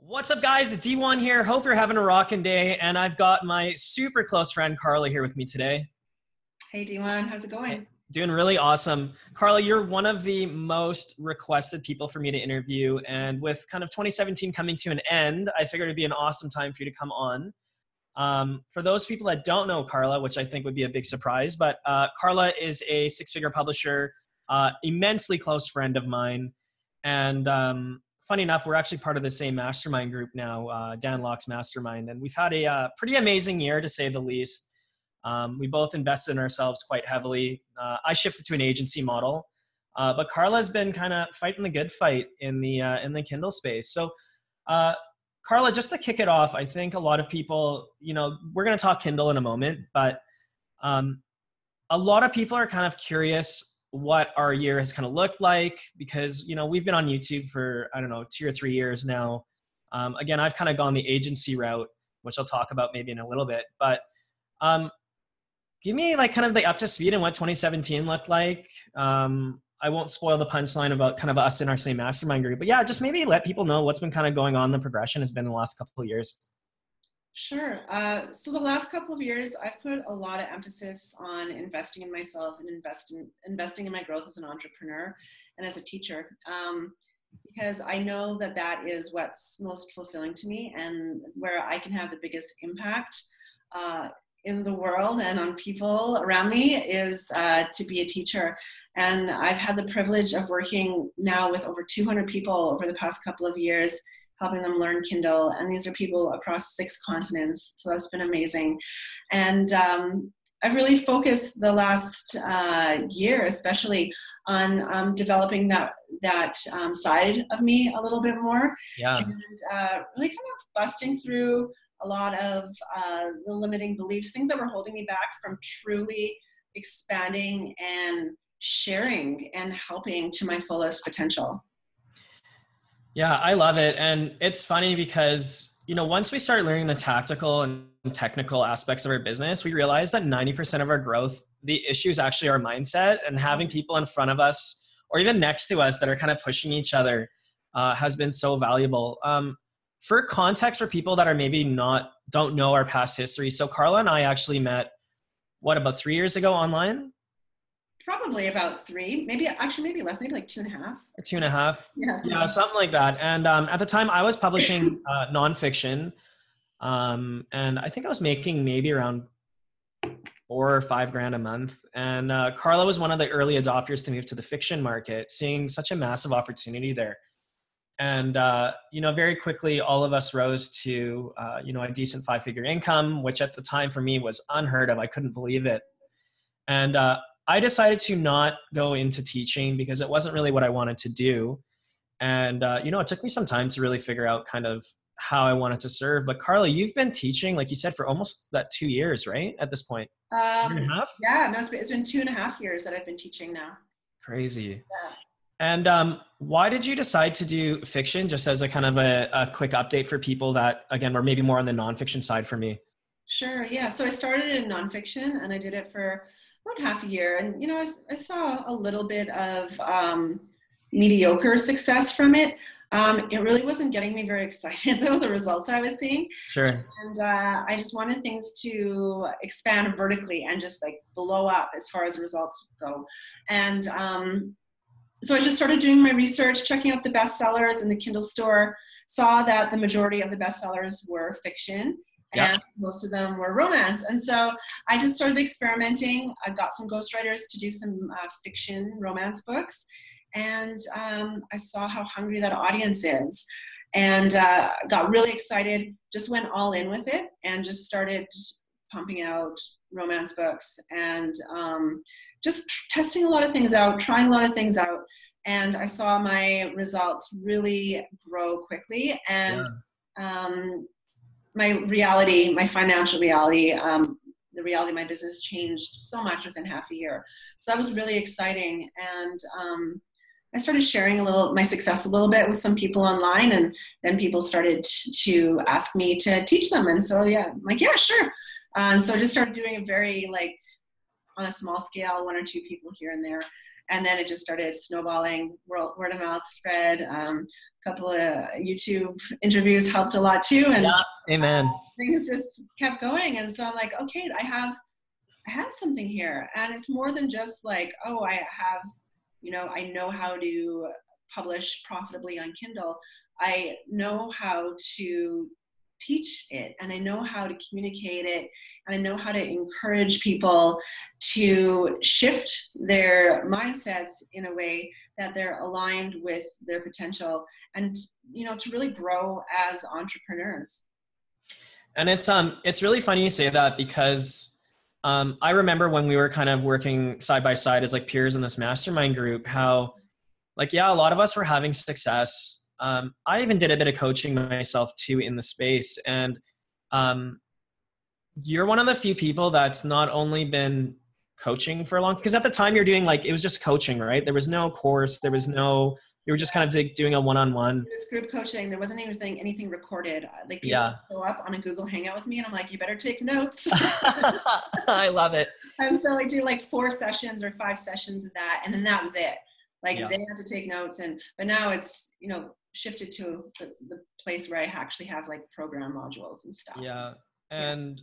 What's up, guys? It's D1 here. Hope you're having a rockin' day. And I've got my super close friend, Karla, here with me today. Hey, D1. How's it going? Doing really awesome. Karla, you're one of the most requested people for me to interview. And with kind of 2017 coming to an end, I figured it'd be an awesome time for you to come on. For those people that don't know Karla, which I think would be a big surprise, but Karla is a six-figure publisher, immensely close friend of mine. And funny enough, we're actually part of the same mastermind group now, Dan Locke's mastermind. And we've had a pretty amazing year, to say the least. We both invested in ourselves quite heavily. I shifted to an agency model, but Karla's been kind of fighting the good fight in the Kindle space. So Karla, just to kick it off, I think a lot of people, we're going to talk Kindle in a moment, but a lot of people are kind of curious what our year has kind of looked like, because, we've been on YouTube for, 2 or 3 years now. Again, I've kind of gone the agency route, which I'll talk about maybe in a little bit, but give me like kind of the up to speed and what 2017 looked like. I won't spoil the punchline about kind of us in our same mastermind group, but yeah, just maybe let people know what's been kind of going on, the progression has been in the last couple of years. Sure. So the last couple of years, I've put a lot of emphasis on investing in myself and investing in my growth as an entrepreneur and as a teacher, because I know that is what's most fulfilling to me and where I can have the biggest impact in the world and on people around me is to be a teacher. And I've had the privilege of working now with over 200 people over the past couple of years, helping them learn Kindle. And these are people across 6 continents. So that's been amazing. And I've really focused the last year, especially on developing that side of me a little bit more. Yeah. And really kind of busting through a lot of the limiting beliefs, things that were holding me back from truly expanding and sharing and helping to my fullest potential. Yeah, I love it. And it's funny because, once we start learning the tactical and technical aspects of our business, we realize that 90% of our growth, the issue is actually our mindset, and having people in front of us or even next to us that are kind of pushing each other has been so valuable. For context, for people that are maybe don't know our past history. So Karla and I actually met, about 3 years ago online? Probably about 3, maybe less, maybe like 2.5. 2.5. Yeah, something like that. And at the time I was publishing nonfiction. And I think I was making maybe around $4 or $5 grand a month. And Karla was one of the early adopters to move to the fiction market, seeing such a massive opportunity there. And, very quickly, all of us rose to, a decent 5-figure income, which at the time for me was unheard of. I couldn't believe it. And I decided to not go into teaching because it wasn't really what I wanted to do. And, it took me some time to really figure out kind of how I wanted to serve. But Karla, you've been teaching, like you said, for almost that 2 years, right? At this point? 1.5? Yeah, no, it's been 2.5 years that I've been teaching now. Crazy. Yeah. And why did you decide to do fiction, just as a kind of a quick update for people that, again, were maybe more on the nonfiction side for me? Sure. Yeah. So I started in nonfiction and I did it for about half a year. And, I saw a little bit of mediocre success from it. It really wasn't getting me very excited, though, the results I was seeing. Sure. And I just wanted things to expand vertically and just like blow up as far as results go. And so I just started doing my research, checking out the bestsellers in the Kindle store, saw that the majority of the bestsellers were fiction. Yep. And most of them were romance. And so I just started experimenting. I got some ghostwriters to do some fiction romance books. And I saw how hungry that audience is. And got really excited, just went all in with it and just started pumping out romance books and just testing a lot of things out, trying a lot of things out. And I saw my results really grow quickly. And my reality, my financial reality, the reality of my business changed so much within half a year. So that was really exciting. And I started sharing my success a little bit with some people online, and then people started to ask me to teach them. And so, yeah, I'm like, yeah, sure. And so I just started doing it very on a small scale, 1 or 2 people here and there. And then it just started snowballing, word of mouth spread. A couple of YouTube interviews helped a lot too. And yeah, amen. Things just kept going. And so I'm like, okay, I have something here. And it's more than just like, oh, I have, I know how to publish profitably on Kindle. I know how to teach it, and I know how to communicate it, and I know how to encourage people to shift their mindsets in a way that they're aligned with their potential, and to really grow as entrepreneurs. And it's really funny you say that, because I remember when we were kind of working side by side as like peers in this mastermind group, how like, yeah, a lot of us were having success. I even did a bit of coaching myself too in the space. And you're one of the few people that's not only been coaching for a long, because at the time you're doing like, it was just coaching, right? There was no course. There was no, you were just kind of doing a one-on-one. It was group coaching. There wasn't anything recorded. Like people show up on a Google Hangout with me and I'm like, you better take notes. I love it. And so I do like 4 sessions or 5 sessions of that. And then that was it. Like they had to take notes, but now it's, shifted to the place where I actually have like program modules and stuff. Yeah. And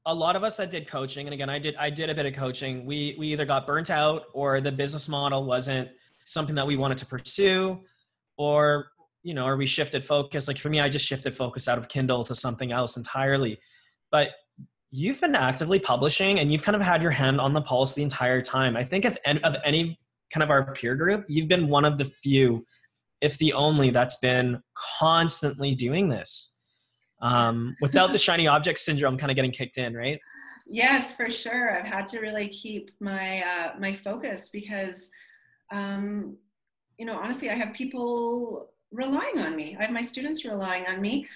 a lot of us that did coaching, and again, I did a bit of coaching. We either got burnt out, or the business model wasn't something that we wanted to pursue, or, or we shifted focus. Like for me, I just shifted focus out of Kindle to something else entirely. But you've been actively publishing, and you've kind of had your hand on the pulse the entire time. I think of any kind of our peer group, you've been one of the few, if the only, that's been constantly doing this without the shiny object syndrome kind of getting kicked in, right? Yes, for sure. I've had to really keep my focus because, honestly, I have people relying on me. I have my students relying on me,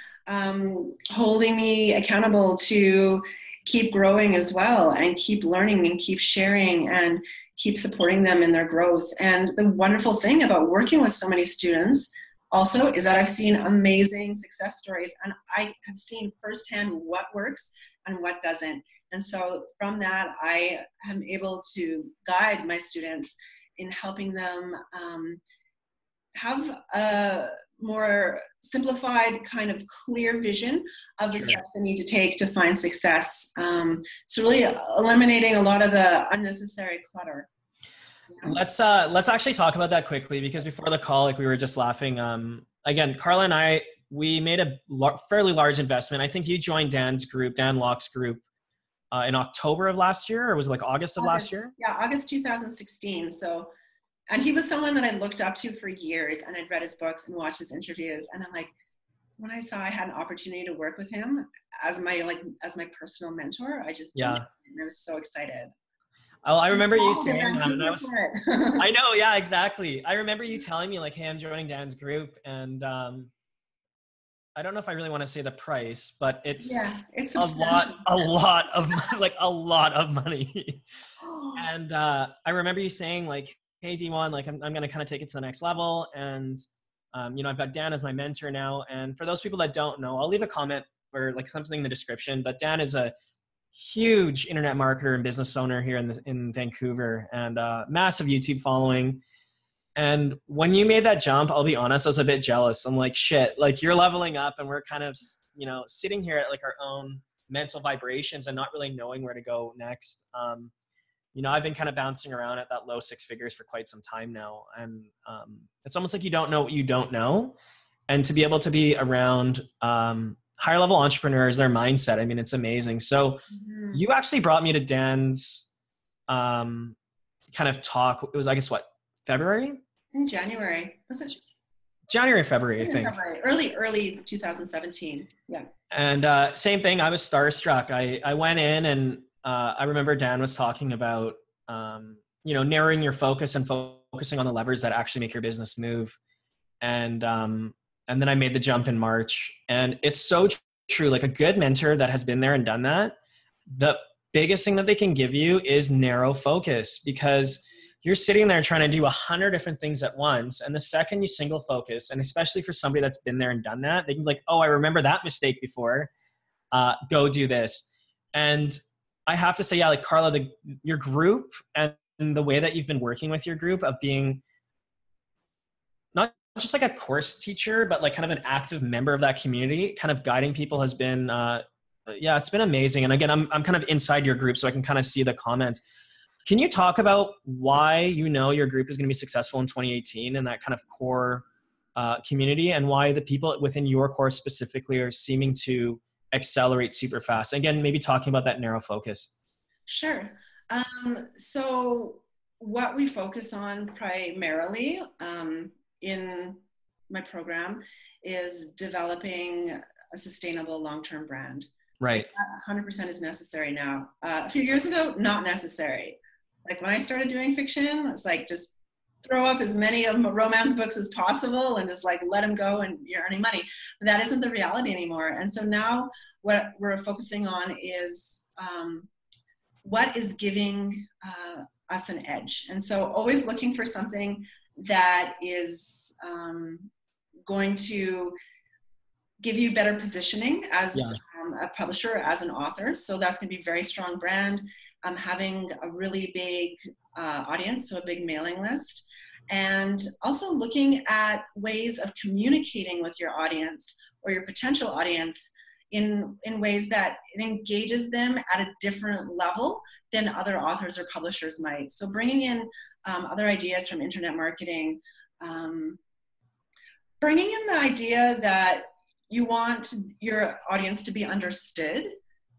holding me accountable to keep growing as well, and keep learning and keep sharing and keep supporting them in their growth. And the wonderful thing about working with so many students also is that I've seen amazing success stories, and I have seen firsthand what works and what doesn't. And so from that, I am able to guide my students in helping them have a more simplified, kind of clear vision of the steps they need to take to find success. So really eliminating a lot of the unnecessary clutter. Yeah. Let's actually talk about that quickly, because before the call, like we were just laughing. Again, Karla and I, we made a fairly large investment. I think you joined Dan Locke's group in October of last year, or was it like August of last year? Yeah, August 2016. So, and he was someone that I looked up to for years, and I'd read his books and watched his interviews. And I'm like, when I saw I had an opportunity to work with him as my personal mentor, I just jumped in, and I was so excited. Oh, I remember you saying that, and I know, yeah, exactly. I remember you telling me like, hey, I'm joining Dan's group, and I don't know if I really want to say the a lot of money. And I remember you saying like, hey, D1, like I'm going to kind of take it to the next level. And, I've got Dan as my mentor now. And for those people that don't know, I'll leave a comment or like something in the description, but Dan is a huge internet marketer and business owner here in Vancouver, and massive YouTube following. And when you made that jump, I'll be honest, I was a bit jealous. I'm like, shit, like you're leveling up, and we're kind of, sitting here at like our own mental vibrations and not really knowing where to go next. I've been kind of bouncing around at that low 6 figures for quite some time now. And it's almost like you don't know what you don't know. And to be able to be around higher level entrepreneurs, their mindset, I mean, it's amazing. So you actually brought me to Dan's kind of talk. It was, I guess, February? In January. Was it? January, February, I think. February. Early 2017. Yeah. And same thing. I was starstruck. I went in, and I remember Dan was talking about, narrowing your focus and focusing on the levers that actually make your business move. And then I made the jump in March, and it's so true. Like a good mentor that has been there and done that, the biggest thing that they can give you is narrow focus, because you're sitting there trying to do 100 different things at once. And the second you single focus, and especially for somebody that's been there and done that, they can be like, oh, I remember that mistake before, go do this. And I have to say, yeah, like Karla, your group and the way that you've been working with your group of being not just like a course teacher, but like kind of an active member of that community, kind of guiding people has been, yeah, it's been amazing. And again, I'm kind of inside your group, so I can kind of see the comments. Can you talk about why you know your group is going to be successful in 2018 and that kind of core community, and why the people within your course specifically are seeming to accelerate super fast? Again, maybe talking about that narrow focus. Sure. So what we focus on primarily in my program is developing a sustainable long-term brand. Right. Like, 100% is necessary now. A few years ago, not necessary. Like when I started doing fiction, it's like just throw up as many romance books as possible and just like let them go and you're earning money. But that isn't the reality anymore. And so now what we're focusing on is what is giving us an edge. And so always looking for something that is going to give you better positioning as a publisher, as an author. So that's going to be very strong brand, having a really big audience, so a big mailing list, and also looking at ways of communicating with your audience or your potential audience in ways that it engages them at a different level than other authors or publishers might. So bringing in other ideas from internet marketing, bringing in the idea that you want your audience to be understood,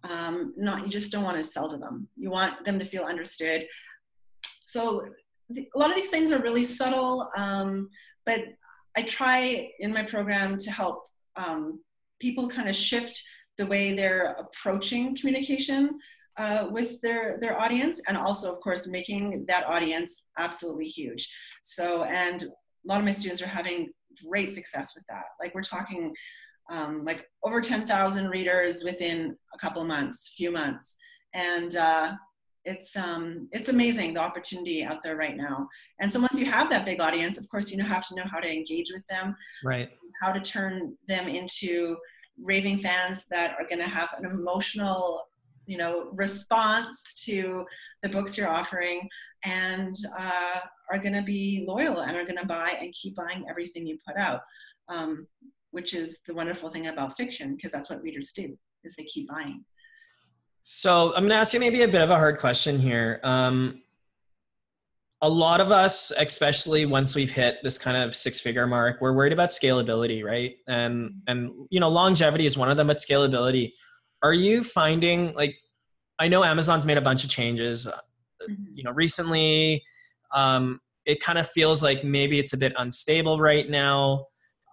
you just don't want to sell to them. You want them to feel understood. So a lot of these things are really subtle, but I try in my program to help people kind of shift the way they're approaching communication with their audience, and also, of course, making that audience absolutely huge. So, and a lot of my students are having great success with that. Like we're talking like over 10,000 readers within a couple of months, few months. And it's amazing, the opportunity out there right now. And so once you have that big audience, of course, you have to know how to engage with them, right? How to turn them into raving fans that are going to have an emotional, response to the books you're offering, and are going to be loyal and are going to buy and keep buying everything you put out, which is the wonderful thing about fiction, because that's what readers do, is they keep buying. So I'm going to ask you maybe a bit of a hard question here. A lot of us, especially once we've hit this kind of 6-figure mark, we're worried about scalability, right? And longevity is one of them, but scalability. Are you finding, like, I know Amazon's made a bunch of changes, recently. It kind of feels like maybe it's a bit unstable right now.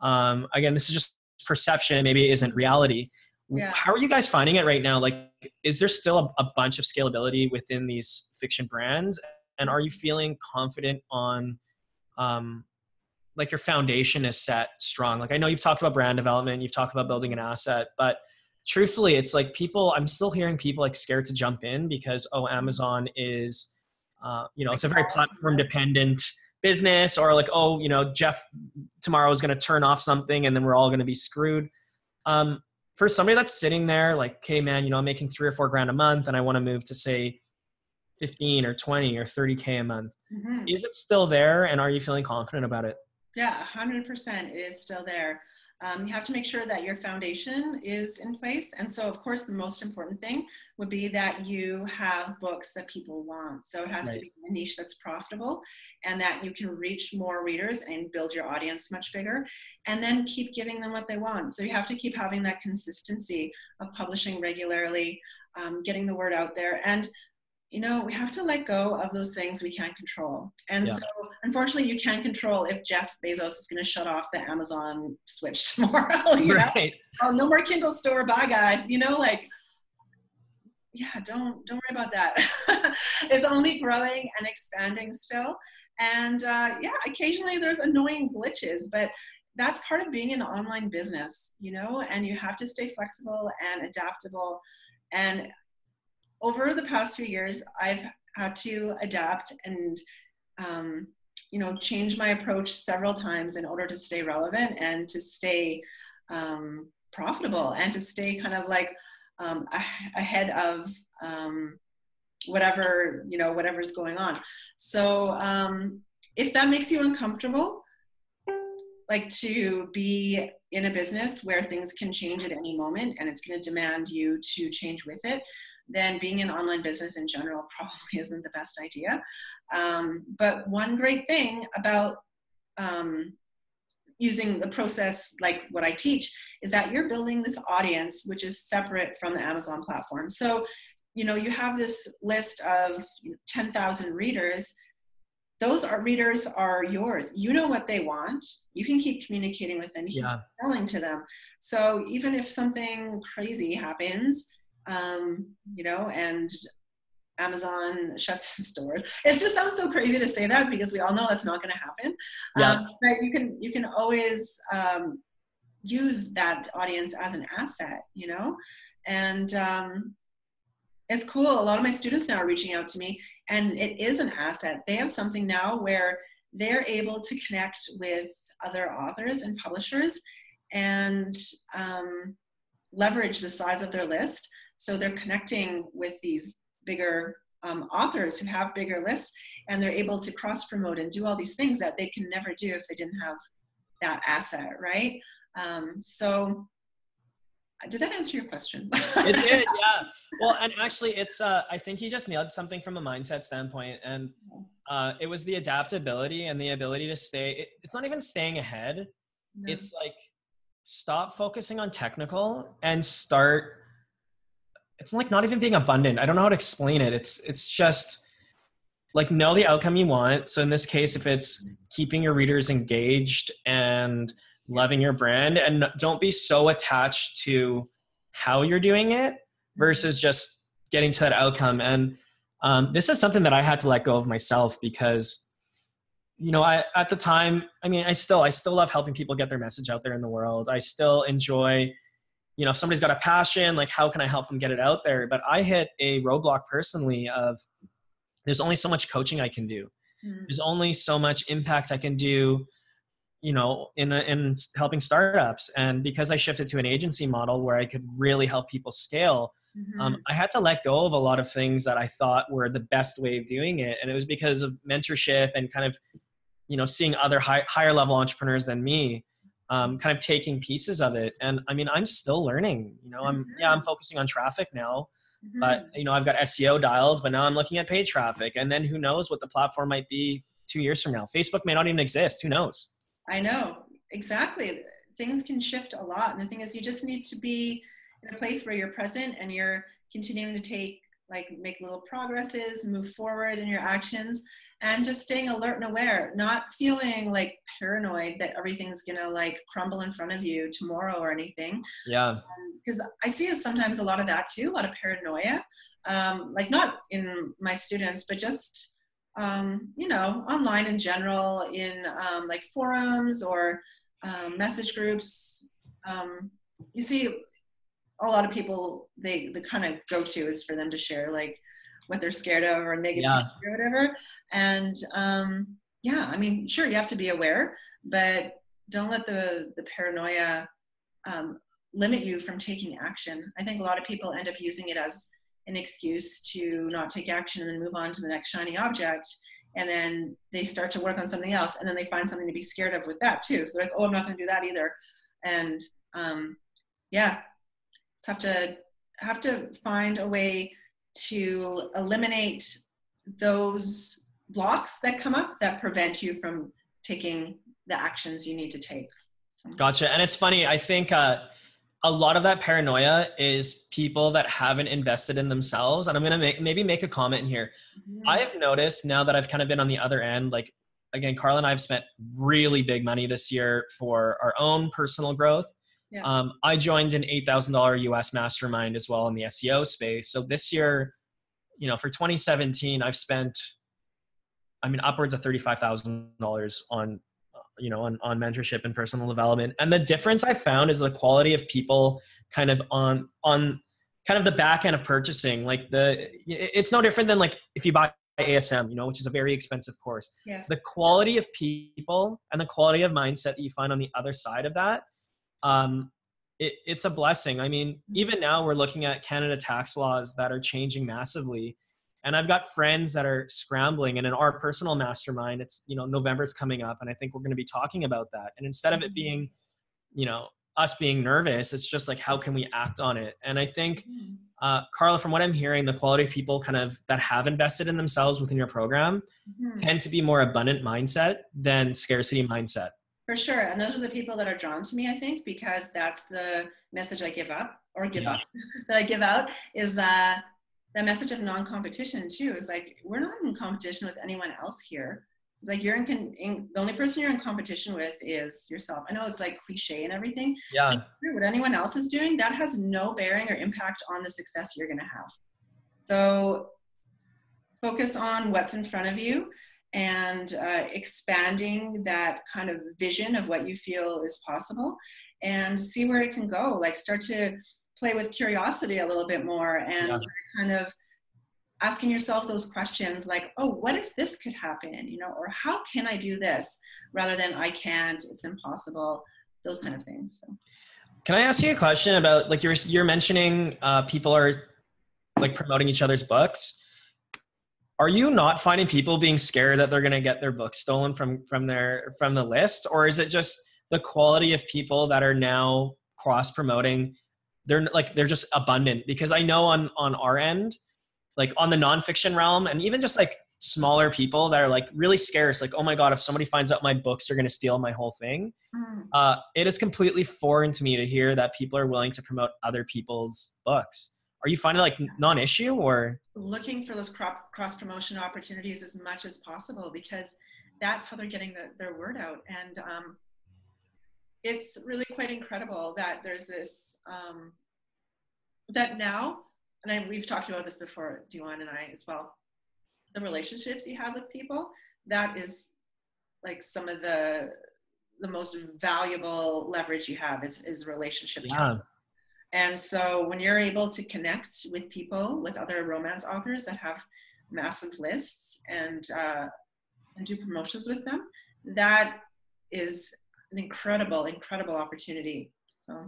Again, this is just perception, and maybe it isn't reality. Yeah. How are you guys finding it right now? Like, is there still a bunch of scalability within these fiction brands? And are you feeling confident on, like, your foundation is set strong? Like, I know you've talked about brand development, you've talked about building an asset, but truthfully, it's like I'm still hearing people like scared to jump in because, Amazon is, it's a very platform dependent business, or like, Jeff tomorrow is going to turn off something and then we're all going to be screwed. For somebody that's sitting there like, okay, man, I'm making $3 or $4 grand a month and I want to move to, say, 15 or 20 or 30K a month. Mm-hmm. Is it still there? And are you feeling confident about it? Yeah, 100% it is still there. You have to make sure that your foundation is in place. And so, of course, the most important thing would be that you have books that people want. So it has to be a niche that's profitable, and that you can reach more readers and build your audience much bigger, and then keep giving them what they want. So you have to keep having that consistency of publishing regularly, getting the word out there. And we have to let go of those things we can't control. And so, unfortunately, you can't control if Jeff Bezos is going to shut off the Amazon switch tomorrow. Right. Oh, no more Kindle store. Bye, guys. Don't worry about that. It's only growing and expanding still. And occasionally there's annoying glitches, but that's part of being an online business, and you have to stay flexible and adaptable. And over the past few years, I've had to adapt and, change my approach several times in order to stay relevant and to stay profitable and to stay kind of like ahead of whatever, whatever's going on. So if that makes you uncomfortable, like to be in a business where things can change at any moment and it's going to demand you to change with it, then being in online business in general probably isn't the best idea. But one great thing about using the process like what I teach is that you're building this audience which is separate from the Amazon platform. So, you have this list of 10,000 readers. Those readers are yours. You know what they want. You can keep communicating with them. You can keep selling to them. So even if something crazy happens, and Amazon shuts its doors. It just sounds so crazy to say that because we all know that's not going to happen. But you can always use that audience as an asset, and it's cool. A lot of my students now are reaching out to me, and it is an asset. They have something now where they're able to connect with other authors and publishers and leverage the size of their list. So they're connecting with these bigger authors who have bigger lists, and they're able to cross promote and do all these things that they can never do if they didn't have that asset, right? So did that answer your question? It did, yeah. Well, and actually it's, I think you just nailed something from a mindset standpoint. And it was the adaptability and the ability to stay, it's not even staying ahead. No. It's like, stop focusing on technical and start, it's like not even being abundant. I don't know how to explain it. It's just like, know the outcome you want. So in this case, if it's keeping your readers engaged and loving your brand, and don't be so attached to how you're doing it versus just getting to that outcome. And this is something that I had to let go of myself because, at the time, I still love helping people get their message out there in the world. I still enjoy, if somebody's got a passion, like how can I help them get it out there? But I hit a roadblock personally of there's only so much coaching I can do. There's only so much impact I can do, in helping startups. And because I shifted to an agency model where I could really help people scale, I had to let go of a lot of things that I thought were the best way of doing it. And it was because of mentorship and kind of, seeing other higher level entrepreneurs than me, kind of taking pieces of it. And I'm still learning, I'm focusing on traffic now, but I've got SEO dialed, but now I'm looking at paid traffic. And then who knows what the platform might be 2 years from now. Facebook may not even exist. Who knows? I know, exactly. Things can shift a lot. And the thing is, you just need to be in a place where you're present and you're continuing to make little progresses, move forward in your actions, and just staying alert and aware, not feeling like paranoid that everything's going to crumble in front of you tomorrow or anything. Yeah. Because I see sometimes a lot of that too, a lot of paranoia, not in my students, but just online in general, in forums or message groups. You see a lot of people, the kind of go-to is for them to share what they're scared of or negativity or whatever. And sure, you have to be aware, but don't let the paranoia limit you from taking action. I think a lot of people end up using it as an excuse to not take action and then move on to the next shiny object. And then they start to work on something else. And then they find something to be scared of with that too. So they're like, oh, I'm not going to do that either. And have to find a way to eliminate those blocks that come up that prevent you from taking the actions you need to take. So. Gotcha. And it's funny. I think, a lot of that paranoia is people that haven't invested in themselves. And I'm going to maybe make a comment here. I've noticed now that I've kind of been on the other end, again, Karla and I have spent really big money this year for our own personal growth. Yeah. I joined an $8,000 US mastermind as well in the SEO space. So this year, for 2017, I've spent, upwards of $35,000 on mentorship and personal development. And the difference I found is the quality of people kind of on kind of the back end of purchasing. It's no different than if you buy ASM, which is a very expensive course. Yes. The quality of people and the quality of mindset that you find on the other side of that, it's a blessing. Even now we're looking at Canada tax laws that are changing massively. And I've got friends that are scrambling, and in our personal mastermind, it's, November's coming up, and I think we're going to be talking about that. And instead of it being, us being nervous, it's just like, how can we act on it? And I think, Karla, from what I'm hearing, the quality of people kind of that have invested in themselves within your program tend to be more abundant mindset than scarcity mindset. For sure. And those are the people that are drawn to me, I think, because that's the message I give up that I give out is the message of non-competition too. Is like, we're not in competition with anyone else here. It's like the only person you're in competition with is yourself. I know it's like cliche and everything. Yeah. What anyone else is doing, that has no bearing or impact on the success you're going to have. So focus on what's in front of you and expanding that kind of vision of what you feel is possible and see where it can go. Like, start to play with curiosity a little bit more and kind of asking yourself those questions like, oh, what if this could happen, or how can I do this, rather than I can't, it's impossible, those kind of things. So. Can I ask you a question about, like, you're mentioning people are like promoting each other's books. Are you not finding people being scared that they're going to get their books stolen from the list? Or is it just the quality of people that are now cross promoting? They're just abundant, because I know on our end, like on the nonfiction realm, and even just like smaller people that are like really scarce, like, oh my God, if somebody finds out my books, they're going to steal my whole thing. It is completely foreign to me to hear that people are willing to promote other people's books. Are you finding like non-issue, or? Looking for those cross-promotion opportunities as much as possible, because that's how they're getting their word out. And it's really quite incredible that there's this, that now, and we've talked about this before, Diwan and I as well, the relationships you have with people, that is like some of the most valuable leverage you have is relationship. Yeah. And so when you're able to connect with people, with other romance authors that have massive lists and do promotions with them, that is an incredible opportunity. So.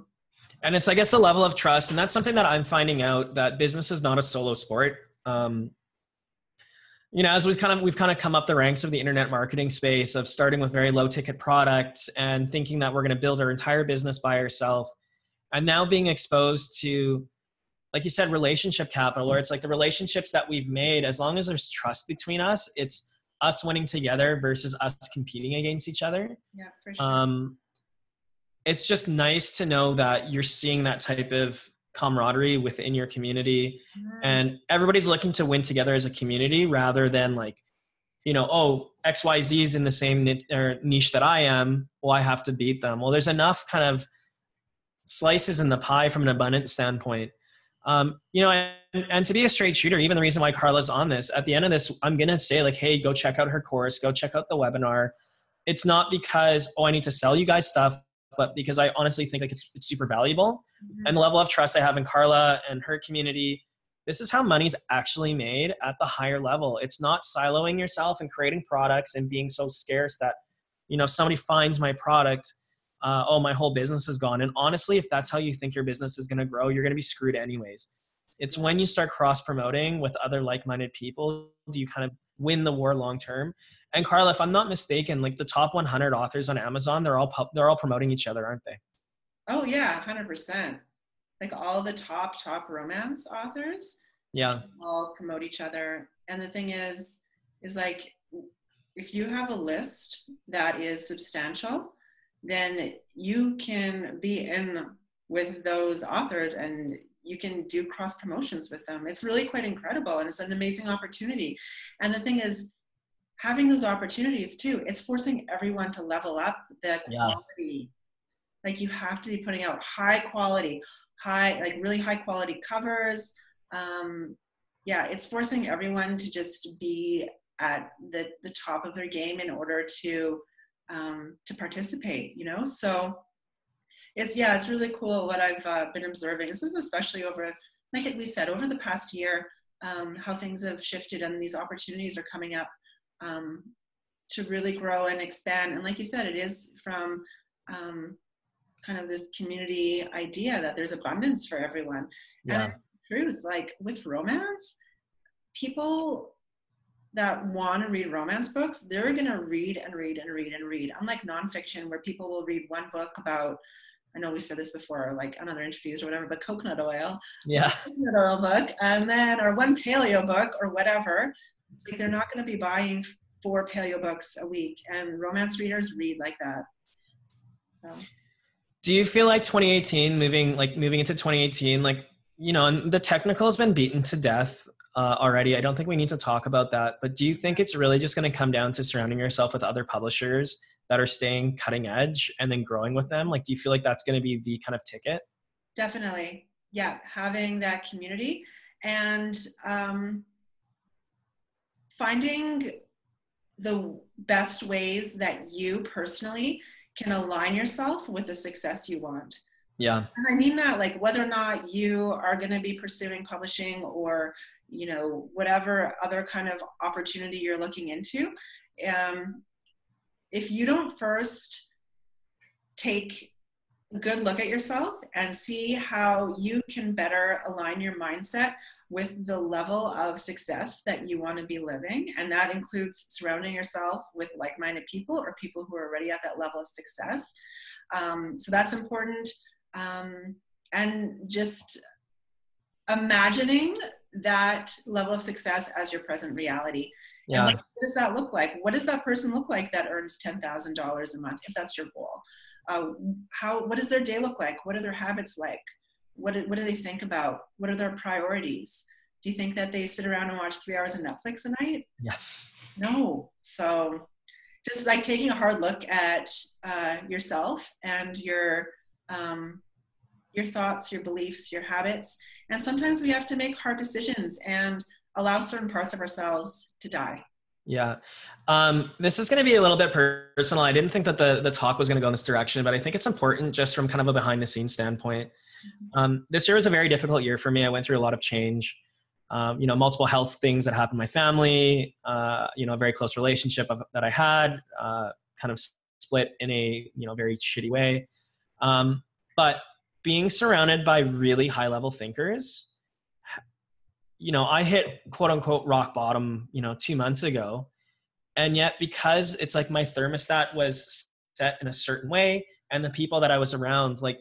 And it's, I guess, the level of trust. And that's something that I'm finding out, that business is not a solo sport. As we've kind of come up the ranks of the internet marketing space, of starting with very low ticket products and thinking that we're going to build our entire business by ourselves. And now being exposed to, like you said, relationship capital, where it's like the relationships that we've made, as long as there's trust between us, it's us winning together versus us competing against each other. Yeah, for sure. It's just nice to know that you're seeing that type of camaraderie within your community, and everybody's looking to win together as a community, rather than like, oh, XYZ is in the same niche that I am, well, I have to beat them. Well, there's enough kind of slices in the pie from an abundant standpoint. And to be a straight shooter, even the reason why Karla's on this, at the end of this, I'm going to say like, hey, go check out her course, go check out the webinar. It's not because, oh, I need to sell you guys stuff, but because I honestly think like it's super valuable. And the level of trust I have in Karla and her community, this is how money's actually made at the higher level. It's not siloing yourself and creating products and being so scarce that, if somebody finds my product, oh, my whole business is gone. And honestly, if that's how you think your business is going to grow, you're going to be screwed anyways. It's when you start cross-promoting with other like-minded people, do you kind of win the war long-term. And Karla, if I'm not mistaken, like the top 100 authors on Amazon, they're all promoting each other, aren't they? Oh yeah, 100%. Like all the top romance authors, all promote each other. And the thing is like, if you have a list that is substantial, then you can be in with those authors and you can do cross promotions with them. It's really quite incredible, and it's an amazing opportunity. And the thing is, having those opportunities too, it's forcing everyone to level up the quality. Like, you have to be putting out really high quality covers. It's forcing everyone to just be at the top of their game in order to participate, So it's really cool what I've been observing. This is especially over, like we said, over the past year, how things have shifted and these opportunities are coming up to really grow and expand. And like you said, it is from kind of this community idea that there's abundance for everyone. And in truth, like with romance, people that want to read romance books, they're going to read and read and read and read. Unlike nonfiction, where people will read one book about, I know we said this before, like on other interviews or whatever, but coconut oil, Yeah. coconut oil book, and then, or one paleo book or whatever. It's like they're not going to be buying 4 paleo books a week, and romance readers read like that. So. Do you feel like 2018, moving into 2018, like, you know, and the technical has been beaten to death already. I don't think we need to talk about that, but do you think it's really just going to come down to surrounding yourself with other publishers that are staying cutting edge and then growing with them? Like, do you feel like that's going to be the kind of ticket? Definitely. Yeah. Having that community and finding the best ways that you personally can align yourself with the success you want. Yeah. And I mean that, like, whether or not you are going to be pursuing publishing or, you know, whatever other kind of opportunity you're looking into, if you don't first take a good look at yourself and see how you can better align your mindset with the level of success that you want to be living, and that includes surrounding yourself with like-minded people or people who are already at that level of success. So that's important. And just imagining that level of success as your present reality. Yeah. And like, what does that look like? What does that person look like that earns $10,000 a month, if that's your goal? What does their day look like? What are their habits like? What do they think about? What are their priorities? Do you think that they sit around and watch 3 hours of Netflix a night? Yeah. No. So just like taking a hard look at yourself and your thoughts, your beliefs, your habits. And sometimes we have to make hard decisions and allow certain parts of ourselves to die. Yeah. This is going to be a little bit personal. I didn't think that the talk was going to go in this direction, but I think it's important just from kind of a behind the scenes standpoint. This year was a very difficult year for me. I went through a lot of change, you know, multiple health things that happened in my family, you know, a very close relationship that I had, kind of split in a, you know, very shitty way. But being surrounded by really high level thinkers, you know, I hit quote unquote rock bottom, you know, 2 months ago. And yet, because it's like my thermostat was set in a certain way and the people that I was around, like,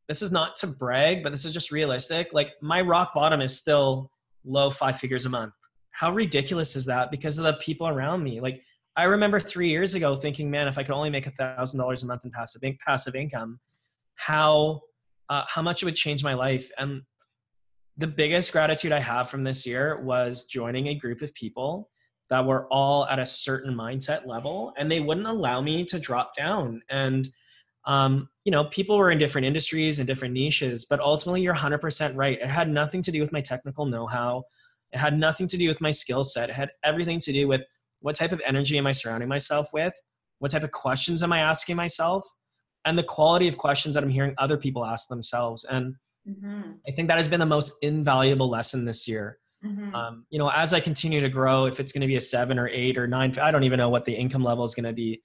this is not to brag, but this is just realistic. Like, my rock bottom is still low 5 figures a month. How ridiculous is that? Because of the people around me. Like, I remember 3 years ago thinking, man, if I could only make $1,000 a month in passive income, how much it would change my life. And the biggest gratitude I have from this year was joining a group of people that were all at a certain mindset level, and they wouldn't allow me to drop down. And, you know, people were in different industries and different niches, but ultimately you're 100% right. It had nothing to do with my technical know-how. It had nothing to do with my skill set. It had everything to do with what type of energy am I surrounding myself with? What type of questions am I asking myself? And the quality of questions that I'm hearing other people ask themselves. And I think that has been the most invaluable lesson this year. You know, as I continue to grow, if it's going to be a 7 or 8 or 9, I don't even know what the income level is going to be.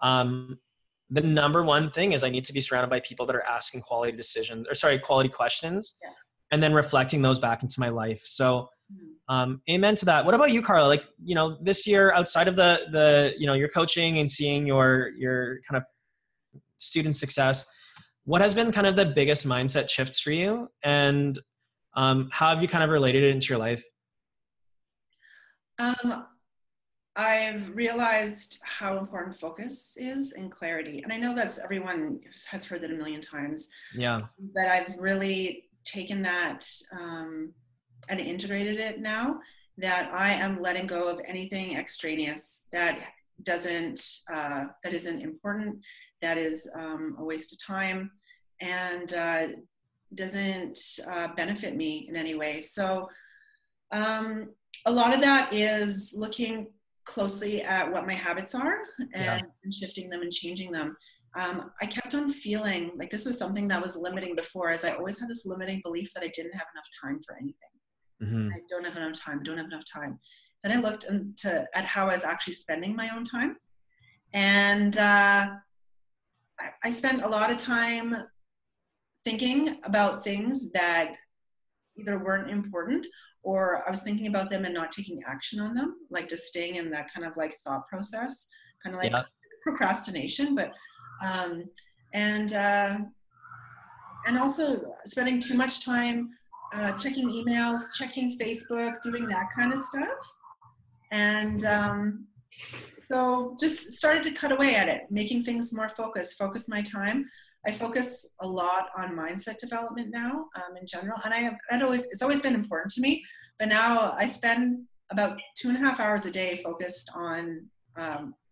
The number one thing is I need to be surrounded by people that are asking quality questions, and then reflecting those back into my life. So, amen to that. What about you, Karla? Like, you know, this year, outside of the you know, your coaching and seeing your kind of student success, what has been kind of the biggest mindset shifts for you, and how have you kind of related it into your life? I've realized how important focus is and clarity. And I know that's everyone has heard that a million times. Yeah. But I've really taken that and integrated it now, that I am letting go of anything extraneous that isn't important, that is a waste of time, and doesn't benefit me in any way. So a lot of that is looking closely at what my habits are and shifting them and changing them. I kept on feeling like this was something that was limiting before, as I always had this limiting belief that I didn't have enough time for anything. I don't have enough time. Then I looked at how I was actually spending my own time. And I spent a lot of time thinking about things that either weren't important or I was thinking about them and not taking action on them, like just staying in that kind of like thought process, kind of like Yeah. procrastination, but and also spending too much time checking emails, checking Facebook, doing that kind of stuff. And so just started to cut away at it, making things more focus my time. I focus a lot on mindset development now, in general. And it's always been important to me, but now I spend about 2.5 hours a day focused on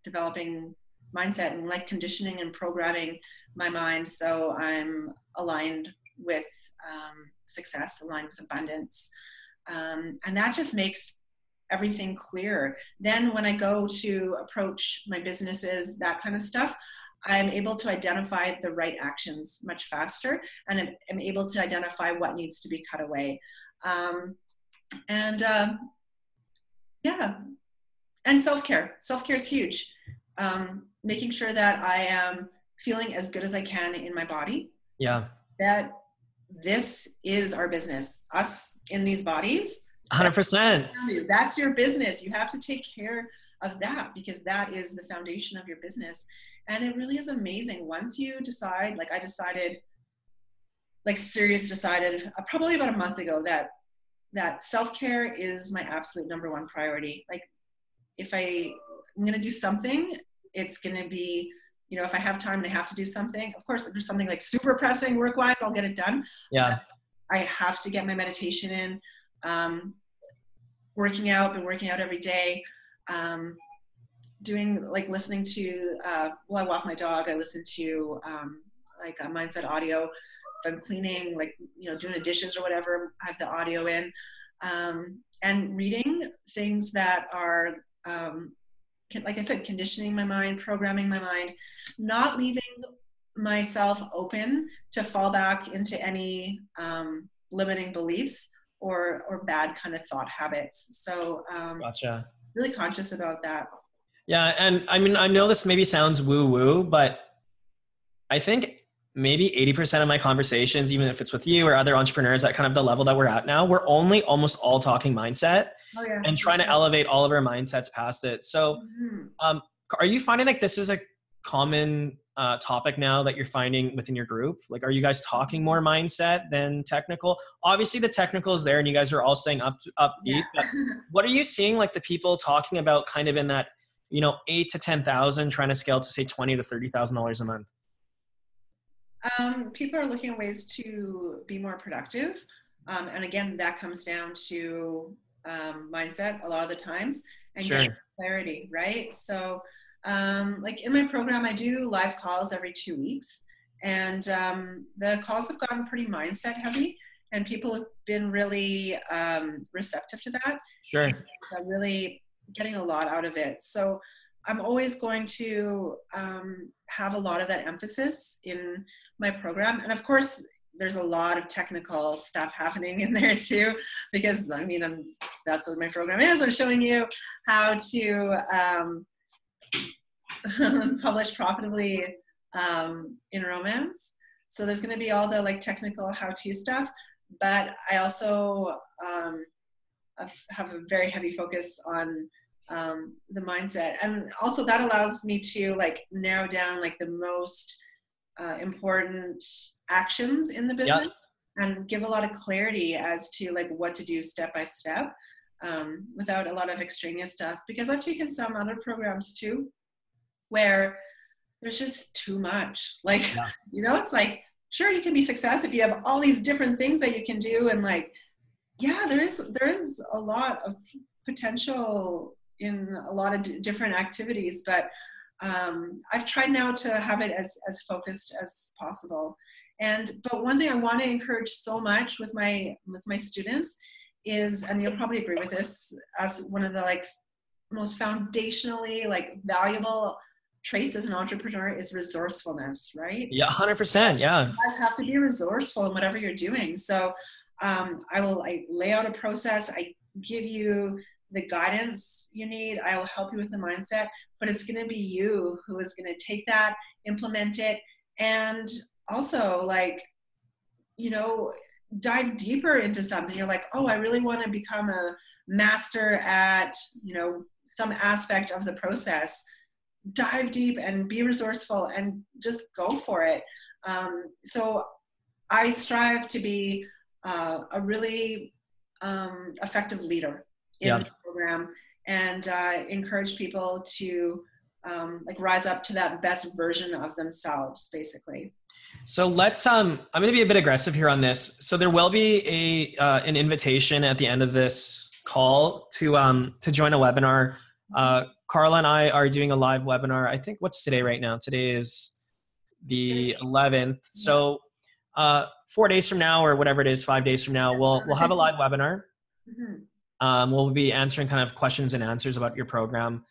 developing mindset and like conditioning and programming my mind. So I'm aligned with success, aligned with abundance. And that just makes everything clear. Then when I go to approach my businesses, that kind of stuff, I'm able to identify the right actions much faster, and I'm able to identify what needs to be cut away. Yeah, and self-care. Self-care is huge. Making sure that I am feeling as good as I can in my body. Yeah. That this is our business, us in these bodies. 100%. That's your business. You have to take care of that, because that is the foundation of your business. And it really is amazing once you decide, like I decided, decided probably about a month ago that self-care is my absolute number one priority. Like if I'm going to do something, it's going to be, if I have time and I have to do something, of course, if there's something like super pressing work-wise, I'll get it done. Yeah. But I have to get my meditation in. Working out, been working out every day, listening to, I walk my dog, I listen to a mindset audio. If I'm cleaning, doing the dishes or whatever, I have the audio in, and reading things that are, like I said, conditioning my mind, programming my mind, not leaving myself open to fall back into any limiting beliefs or bad kind of thought habits. So Gotcha. Really conscious about that. Yeah. And I mean, I know this maybe sounds woo-woo, but I think maybe 80% of my conversations, even if it's with you or other entrepreneurs at kind of the level that we're at now, we're only almost all talking mindset and trying to elevate all of our mindsets past it. So are you finding like this is a common topic now that you're finding within your group? Like, are you guys talking more mindset than technical? Obviously the technical is there and you guys are all staying upbeat, but what are you seeing like the people talking about kind of in that, 8 to 10,000 trying to scale to say $20,000 to $30,000 a month? People are looking at ways to be more productive. And again, that comes down to mindset a lot of the times and getting clarity, right? So like in my program, I do live calls every 2 weeks, and the calls have gotten pretty mindset heavy, and people have been really receptive to that. Sure. And I'm really getting a lot out of it. So I'm always going to have a lot of that emphasis in my program. And of course, there's a lot of technical stuff happening in there too, because that's what my program is. I'm showing you how to publish profitably in romance. So there's going to be all the technical how-to stuff, but I also have a very heavy focus on the mindset, and also that allows me to narrow down the most important actions in the business and give a lot of clarity as to what to do step by step without a lot of extraneous stuff, because I've taken some other programs too where there's just too much. It's sure, you can be success if you have all these different things that you can do, and there is a lot of potential in a lot of different activities, but I've tried now to have it as focused as possible. But one thing I want to encourage so much with my students is, and you'll probably agree with this, as one of the most foundationally valuable traits as an entrepreneur is resourcefulness, right? Yeah, 100%. Yeah. You guys have to be resourceful in whatever you're doing. So I lay out a process. I give you the guidance you need. I will help you with the mindset, but it's going to be you who is going to take that, implement it. And also dive deeper into something. You're like, oh, I really want to become a master at, you know, some aspect of the process. Dive deep and be resourceful and just go for it. So I strive to be a really effective leader in the program, and encourage people to like rise up to that best version of themselves, basically. So let's, I'm going to be a bit aggressive here on this. So there will be an invitation at the end of this call to join a webinar. Karla and I are doing a live webinar. I think, what's today right now? Today is the 11th. So 4 days from now, or whatever it is, 5 days from now, we'll have a live webinar. We'll be answering kind of questions and answers about your program.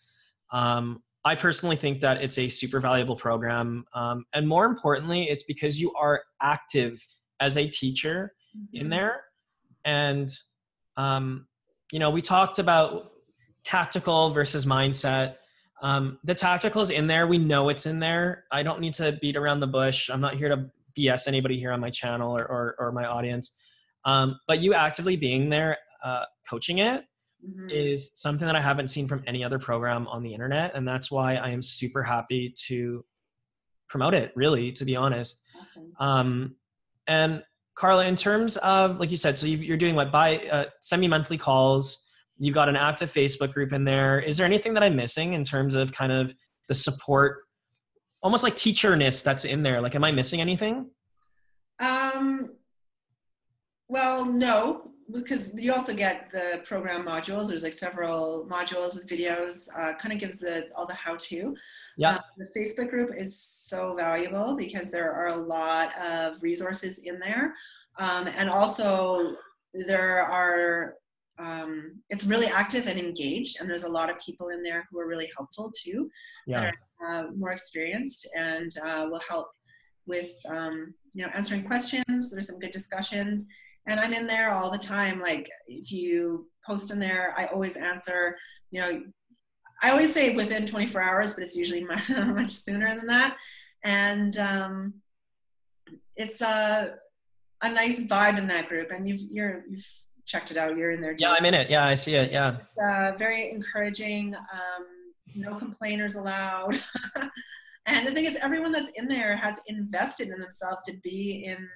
I personally think that it's a super valuable program. And more importantly, it's because you are active as a teacher in there. And, you know, we talked about tactical versus mindset. The tactical is in there. We know it's in there. I don't need to beat around the bush. I'm not here to BS anybody here on my channel or my audience. But you actively being there, coaching it, is something that I haven't seen from any other program on the internet. And that's why I am super happy to promote it, really, to be honest. Awesome. And Karla, in terms of, like you said, so you're doing what, by semi-monthly calls, you've got an active Facebook group in there. Is there anything that I'm missing in terms of kind of the support, almost like teacherness that's in there? Like, am I missing anything? Well, no, because you also get the program modules. There's like several modules with videos, kind of gives all the how-to. Yeah. The Facebook group is so valuable because there are a lot of resources in there. And also there are, it's really active and engaged, and there's a lot of people in there who are really helpful too, that are more experienced and will help with, you know, answering questions. There's some good discussions. And I'm in there all the time. Like, if you post in there, I always answer. You know, I always say within 24 hours, but it's usually much sooner than that. And it's a nice vibe in that group. And you've checked it out. You're in there. Yeah, I'm in it. Yeah, I see it. Yeah. It's very encouraging. No complainers allowed. And the thing is, everyone that's in there has invested in themselves to be in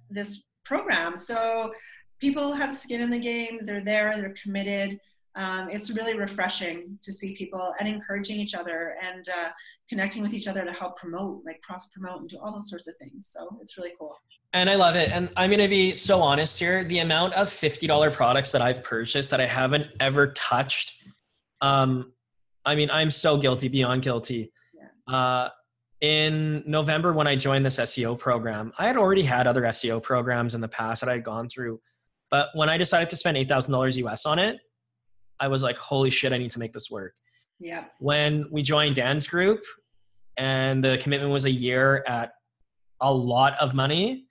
this program. So people have skin in the game. They're there. They're committed. It's really refreshing to see people and encouraging each other and connecting with each other to help promote, like cross promote and do all those sorts of things. So it's really cool. And I love it. And I'm going to be so honest here. The amount of $50 products that I've purchased that I haven't ever touched. I mean, I'm so guilty, beyond guilty. Yeah. In November, when I joined this SEO program, I had already had other SEO programs in the past that I had gone through. But when I decided to spend $8,000 US on it, I was like, holy shit, I need to make this work. Yeah. When we joined Dan's group and the commitment was a year at a lot of money,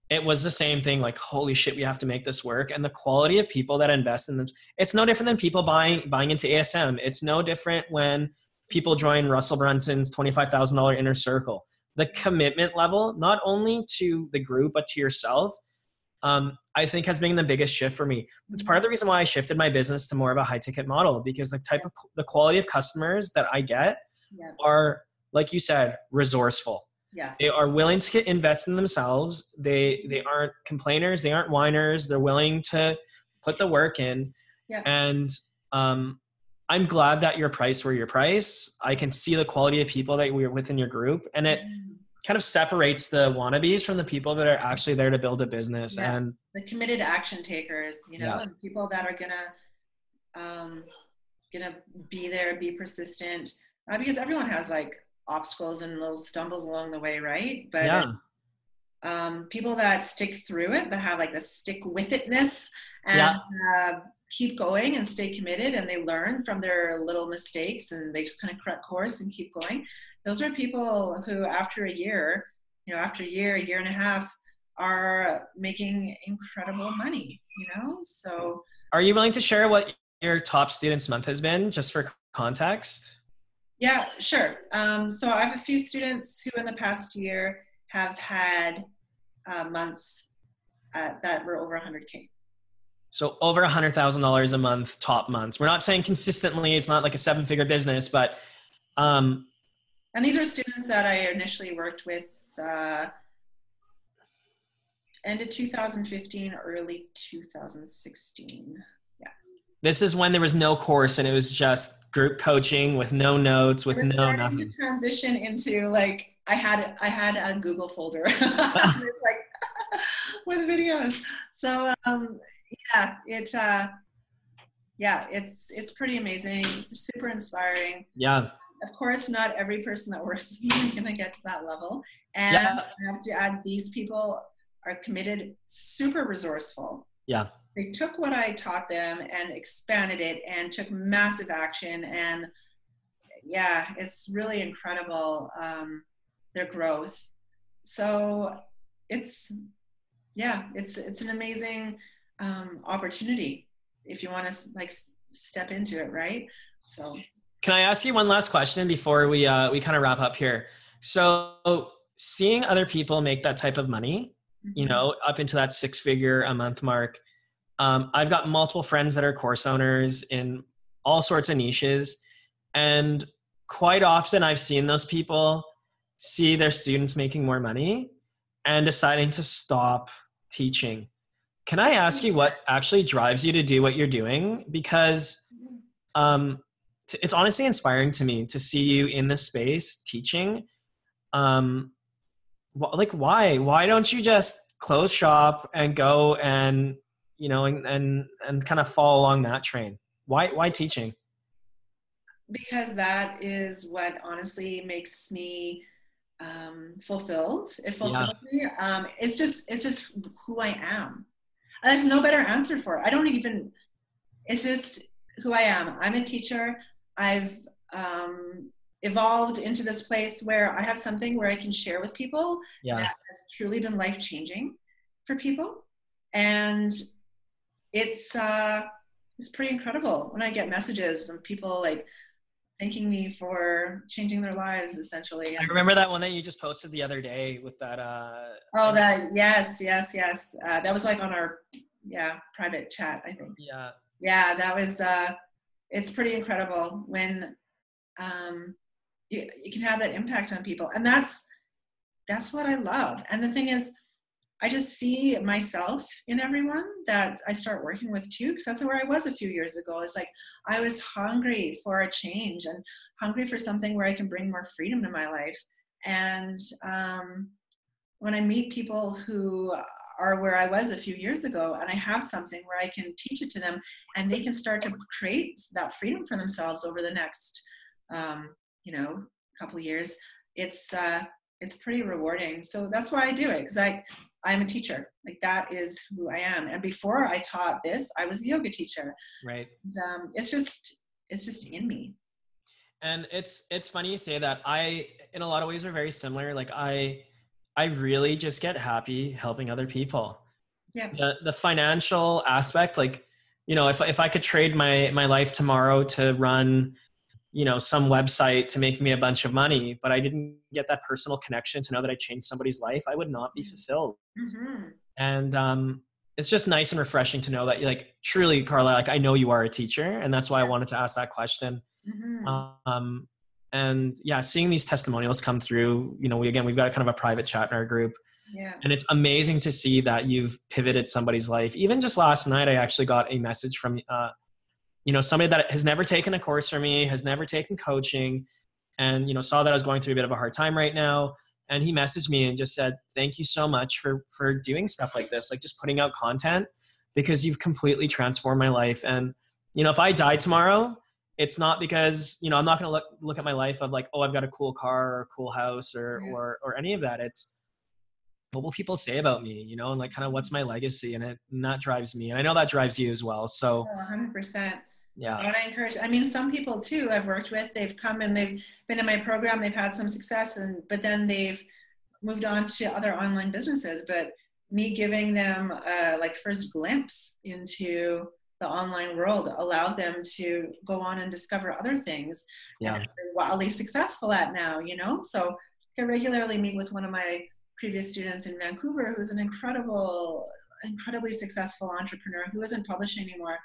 it was the same thing. Like, holy shit, we have to make this work. And the quality of people that invest in them, it's no different than people buying into ASM. It's no different when people join Russell Brunson's $25,000 inner circle. The commitment level, not only to the group, but to yourself, I think has been the biggest shift for me. It's part of the reason why I shifted my business to more of a high ticket model, because the quality of customers that I get are, like you said, resourceful. Yes. They are willing to invest in themselves. They aren't complainers. They aren't whiners. They're willing to put the work in. Yeah. And, I'm glad that your price were your price. I can see the quality of people that we're within your group, and it kind of separates the wannabes from the people that are actually there to build a business. Yeah. And the committed action takers, you know, and people that are gonna be there, be persistent, because everyone has like obstacles and little stumbles along the way, right? But people that stick through it, that have like the stick with itness and keep going and stay committed, and they learn from their little mistakes and they just kind of correct course and keep going. Those are people who after a year, you know, after a year and a half, are making incredible money, you know? So are you willing to share what your top students month has been, just for context? Yeah, sure. So I have a few students who in the past year have had months that were over 100K. So over $100,000 a month, top months. We're not saying consistently, it's not like a 7-figure business, but and these are students that I initially worked with end of 2015, early 2016. Yeah. This is when there was no course and it was just group coaching with no notes, with no nothing. To transition into like, I had a Google folder like with videos. So it's pretty amazing. It's super inspiring. Yeah. Of course, not every person that works with me is going to get to that level. And I have to add, these people are committed, super resourceful. Yeah. They took what I taught them and expanded it and took massive action. And yeah, it's really incredible, their growth. So it's an amazing opportunity if you want to like step into it, right? So can I ask you one last question before we kind of wrap up here? So seeing other people make that type of money, you know, up into that 6-figure a month mark, I've got multiple friends that are course owners in all sorts of niches, and quite often I've seen those people see their students making more money and deciding to stop teaching. Can I ask you what actually drives you to do what you're doing? Because it's honestly inspiring to me to see you in this space teaching. Like why don't you just close shop and go and, you know, and kind of follow along that train? Why teaching? Because that is what honestly makes me fulfilled. It fulfills me. It's just who I am. There's no better answer for it. It's just who I am. I'm a teacher. I've evolved into this place where I have something where I can share with people that has truly been life-changing for people. And it's pretty incredible when I get messages and people like thanking me for changing their lives, essentially. I remember that one that you just posted the other day with that. Yes. That was like on our private chat, I think. Yeah, that was. It's pretty incredible when you can have that impact on people, and that's what I love. And the thing is, I just see myself in everyone that I start working with too, because that's where I was a few years ago. It's like I was hungry for a change and hungry for something where I can bring more freedom to my life. And when I meet people who are where I was a few years ago and I have something where I can teach it to them and they can start to create that freedom for themselves over the next, couple of years, it's pretty rewarding. So that's why I do it, because I'm a teacher. Like that is who I am. And before I taught this, I was a yoga teacher. Right. And, it's just in me. And it's funny you say that. I, in a lot of ways, are very similar. Like I really just get happy helping other people. Yeah. The financial aspect, like, you know, if I could trade my life tomorrow to run, you know, some website to make me a bunch of money, but I didn't get that personal connection to know that I changed somebody's life, I would not be fulfilled. Mm-hmm. And it's just nice and refreshing to know that, like, truly, Karla, like I know you are a teacher, and that's why I wanted to ask that question. Mm-hmm. And yeah, seeing these testimonials come through, you know, we've got kind of a private chat in our group. Yeah. And it's amazing to see that you've pivoted somebody's life. Even just last night, I actually got a message from, somebody that has never taken a course from me, has never taken coaching, and, you know, saw that I was going through a bit of a hard time right now. And he messaged me and just said, thank you so much for doing stuff like this, like just putting out content, because you've completely transformed my life. And, you know, if I die tomorrow, it's not because, you know, I'm not going to look at my life of like, oh, I've got a cool car or a cool house or any of that. It's, what will people say about me, you know, and like kind of what's my legacy, and that drives me. And I know that drives you as well. So 100%. Yeah. And I encourage, some people too I've worked with, they've come and they've been in my program, they've had some success, but then they've moved on to other online businesses. But me giving them like first glimpse into the online world allowed them to go on and discover other things that they're wildly successful at now, you know? So I regularly meet with one of my previous students in Vancouver, who's an incredible incredibly successful entrepreneur who isn't publishing anymore,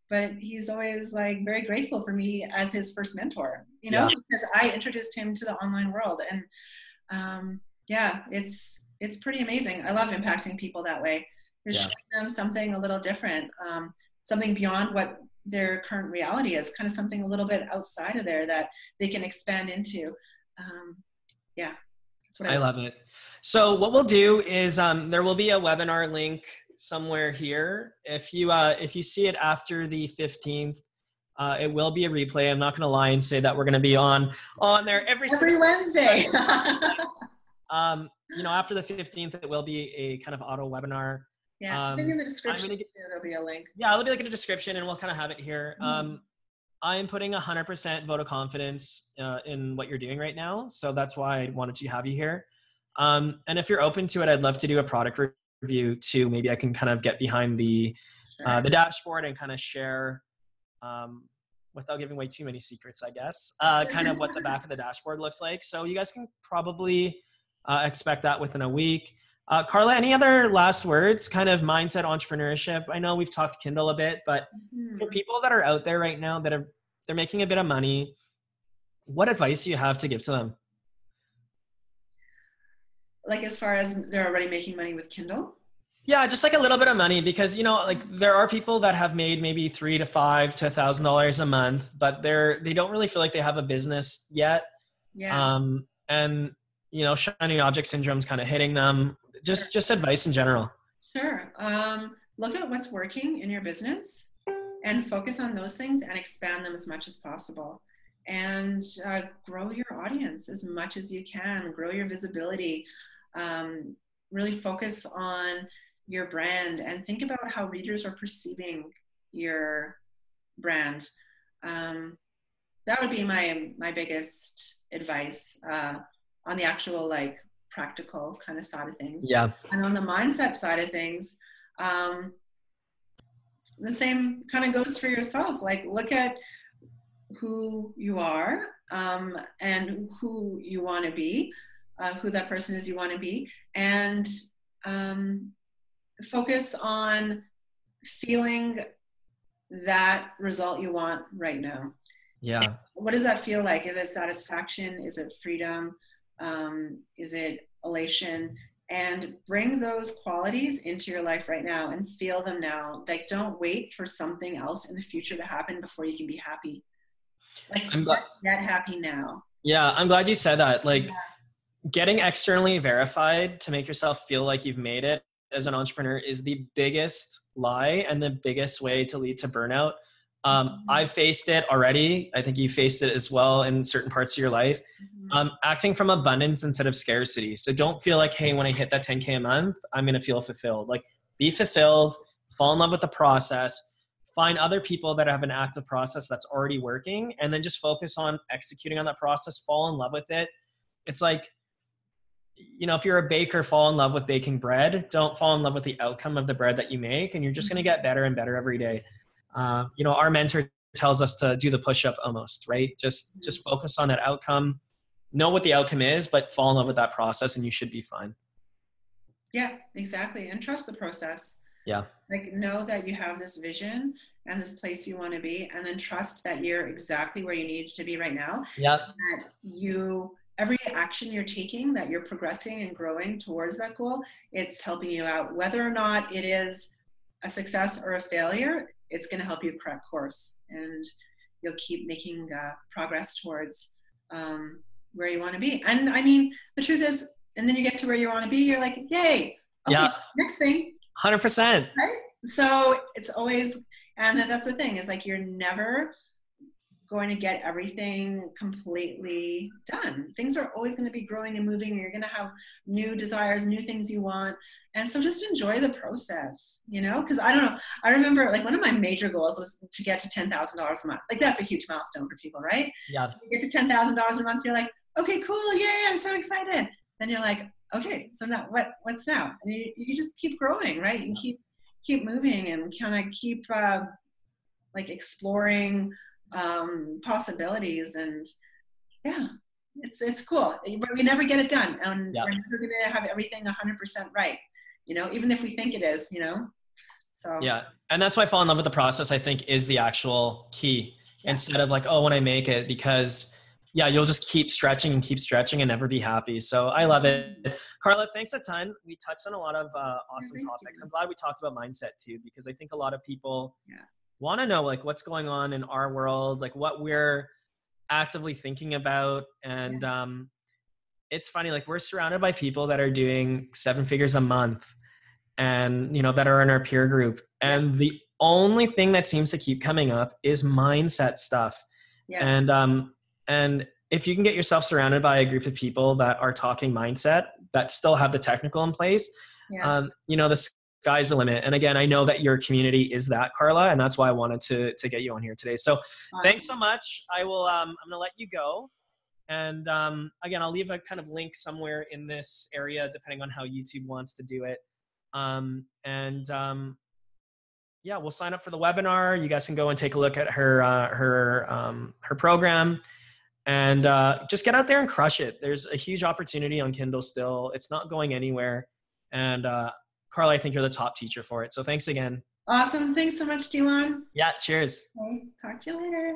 but he's always like very grateful for me as his first mentor, you know, because I introduced him to the online world. And yeah, it's pretty amazing. I love impacting people that way. Just showing them something a little different, something beyond what their current reality is, kind of something a little bit outside of there that they can expand into. Yeah, that's what I love it. So what we'll do is there will be a webinar link somewhere here. If you see it after the 15th, it will be a replay. I'm not going to lie and say that we're going to be on there every Wednesday. You know, after the 15th, it will be a kind of auto webinar. Yeah, maybe in the description too, there'll be a link. Yeah, it'll be like in the description, and we'll kind of have it here. I'm putting 100% vote of confidence in what you're doing right now, so that's why I wanted to have you here. And if you're open to it, I'd love to do a product review too. Maybe I can kind of get behind the dashboard and kind of share, without giving away too many secrets, I guess, kind of what the back of the dashboard looks like. So you guys can probably expect that within a week. Karla, any other last words, kind of mindset, entrepreneurship? I know we've talked Kindle a bit, but for people that are out there right now that they're making a bit of money, what advice do you have to give to them? Like as far as they're already making money with Kindle? Yeah, just like a little bit of money, because, you know, like there are people that have made maybe $300 to $500 to $1,000 a month, but they don't really feel like they have a business yet. Yeah. And, you know, shiny object syndrome's kind of hitting them. Just advice in general. Sure. Look at what's working in your business and focus on those things and expand them as much as possible. And grow your audience as much as you can. Grow your visibility. Really focus on your brand and think about how readers are perceiving your brand. That would be my biggest advice on the actual like practical kind of side of things. Yeah. And on the mindset side of things, the same kind of goes for yourself. Like look at who you are and who you want to be, who that person is you want to be, and focus on feeling that result you want right now. Yeah. What does that feel like? Is it satisfaction? Is it freedom? Is it elation? And bring those qualities into your life right now and feel them now. Like don't wait for something else in the future to happen before you can be happy. Like get happy now. Yeah, I'm glad you said that. Like getting externally verified to make yourself feel like you've made it as an entrepreneur is the biggest lie and the biggest way to lead to burnout. I've faced it already. I think you faced it as well in certain parts of your life. Acting from abundance instead of scarcity. So don't feel like, hey, when I hit that 10K a month, I'm going to feel fulfilled. Like be fulfilled, fall in love with the process, find other people that have an active process that's already working, and then just focus on executing on that process, fall in love with it. It's like, you know, if you're a baker, fall in love with baking bread. Don't fall in love with the outcome of the bread that you make, and you're just going to get better and better every day. You know, our mentor tells us to do the push-up almost, right? Just focus on that outcome, know what the outcome is, but fall in love with that process and you should be fine. Yeah, exactly. And trust the process. Yeah. Like know that you have this vision and this place you want to be, and then trust that you're exactly where you need to be right now. Yeah. That every action you're taking, that you're progressing and growing towards that goal, it's helping you out. Whether or not it is a success or a failure, it's going to help you correct course, and you'll keep making progress towards where you want to be. And I mean, the truth is, and then you get to where you want to be, you're like, yay, okay, next thing. 100%. Right? So it's always, and that's the thing, is like, you're never going to get everything completely done. Things are always going to be growing and moving, and you're going to have new desires, new things you want. And so just enjoy the process, you know, because I don't know. I remember like one of my major goals was to get to $10,000 a month. Like that's a huge milestone for people, right? Yeah. You get to $10,000 a month, you're like, okay, cool. Yay. I'm so excited. Then you're like, okay, so now what's now? And you just keep growing, right? You keep moving and kind of keep like exploring possibilities. And yeah, it's cool, but we never get it done, and we're never going to have everything 100% right. you know, even if we think it is, you know, so. Yeah. And that's why I fall in love with the process, I think, is the actual key, instead of like, oh, when I make it, because yeah, you'll just keep stretching and never be happy. So I love it. Karla, thanks a ton. We touched on a lot of awesome topics. I'm glad we talked about mindset too, because I think a lot of people want to know like what's going on in our world, like what we're actively thinking about. And it's funny, like we're surrounded by people that are doing 7 figures a month and, you know, that are in our peer group. And the only thing that seems to keep coming up is mindset stuff. And if you can get yourself surrounded by a group of people that are talking mindset, that still have the technical in place, you know, the sky's the limit. And again, I know that your community is that, Karla, and that's why I wanted to get you on here today. So thanks so much. I will, I'm going to let you go. And again, I'll leave a kind of link somewhere in this area, depending on how YouTube wants to do it. Yeah, we'll sign up for the webinar. You guys can go and take a look at her program, and just get out there and crush it. There's a huge opportunity on Kindle still. It's not going anywhere. And Karla, I think you're the top teacher for it. So thanks again. Awesome. Thanks so much, Diwan. Yeah, cheers. Okay. Talk to you later.